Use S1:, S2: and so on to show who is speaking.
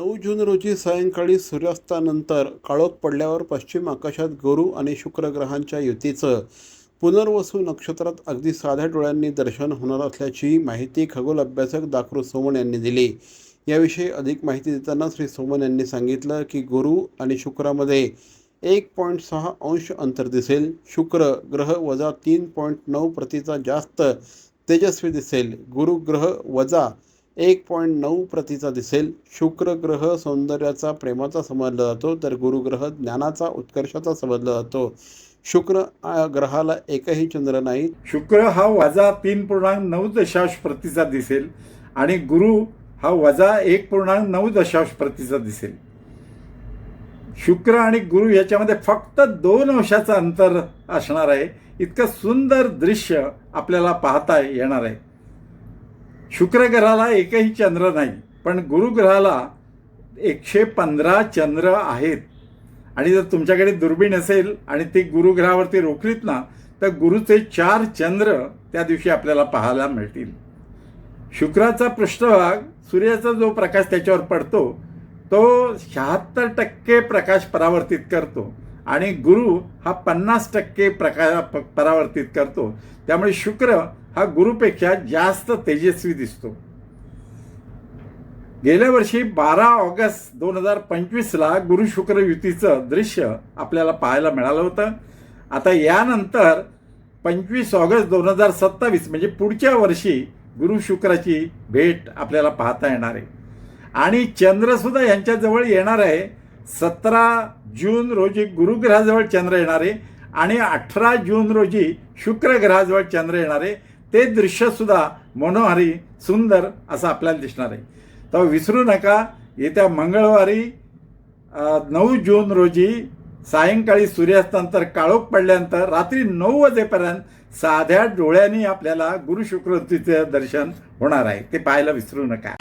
S1: 9 जून रोजी सायंकाळी सूर्यास्तानंतर काळोख पडल्यावर पश्चिम आकाशात गुरु आणि शुक्र ग्रहांच्या युतीचं पुनर्वसू नक्षत्रात अगदी साध्या डोळ्यांनी दर्शन होणार असल्याची माहिती खगोल अभ्यासक डॉ. सोमन यांनी दिली. याविषयी अधिक माहिती देताना श्री सोमन यांनी सांगितलं की गुरु आणि शुक्रामध्ये 1.6 अंश अंतर दिसेल. शुक्र ग्रह वजा 3.9 प्रतीचा जास्त तेजस्वी दिसेल. गुरु ग्रह वजा 1.9 प्रतीचा दिसेल. शुक्र ग्रह सौंदर्याचा, प्रेमाचा समजला जातो, तर गुरु ग्रह ज्ञानाचा, उत्कर्षाचा समजला जातो. शुक्र ग्रहाला एकही चंद्र नाही.
S2: शुक्र हा वजा 3.9 प्रतीचा दिसेल आणि गुरु हा वजा 1.9 प्रतीचा दिसेल. शुक्र आणि गुरु याच्यामध्ये फक्त 2 अंशाचं अंतर असणार आहे. इतकं सुंदर दृश्य आपल्याला पाहता येणार आहे. शुक्र ग्रहाला एकही चंद्र नाही, पण गुरु ग्रहाला 115 चंद्र आहेत. आणि जर तुमच्याकडे दुर्बीण असेल आणि ती गुरु ग्रहावरती रोखलीत ना, तर गुरुचे 4 चंद्र त्या दिवशी आपल्याला पाहायला मिळतील. शुक्राचा पृष्ठभाग, सूर्याचा जो प्रकाश त्याच्यावर पडतो तो 76% प्रकाश परावर्तित करतो आणि गुरु हा 50% प्रकाश परावर्तित करतो. त्यामुळे शुक्र हा गुरुपेक्षा जास्त तेजस्वी दिसतो. गेल्या वर्षी 12 ऑगस्ट 2025ला गुरु शुक्र युतीचं दृश्य आपल्याला पाहायला मिळालं होतं. आता यानंतर 25 ऑगस्ट 2027 म्हणजे पुढच्या वर्षी गुरु शुक्राची भेट आपल्याला पाहता येणार आहे. आणि चंद्रसुद्धा यांच्याजवळ येणार आहे. 17 जून रोजी गुरुग्रहाजवळ चंद्र येणार आहे आणि 18 जून रोजी शुक्र ग्रहाजवळ चंद्र येणार आहे. ते दृश्यसुद्धा मनोहारी, सुंदर असं आपल्याला दिसणार आहे. तर विसरू नका, येत्या मंगळवारी 9 जून रोजी सायंकाळी सूर्यास्तानंतर काळोख पडल्यानंतर रात्री 9 वाजेपर्यंत साध्या डोळ्यांनी आपल्याला गुरु शुक्र युतीचे दर्शन होणार आहे. ते पाहायला विसरू नका.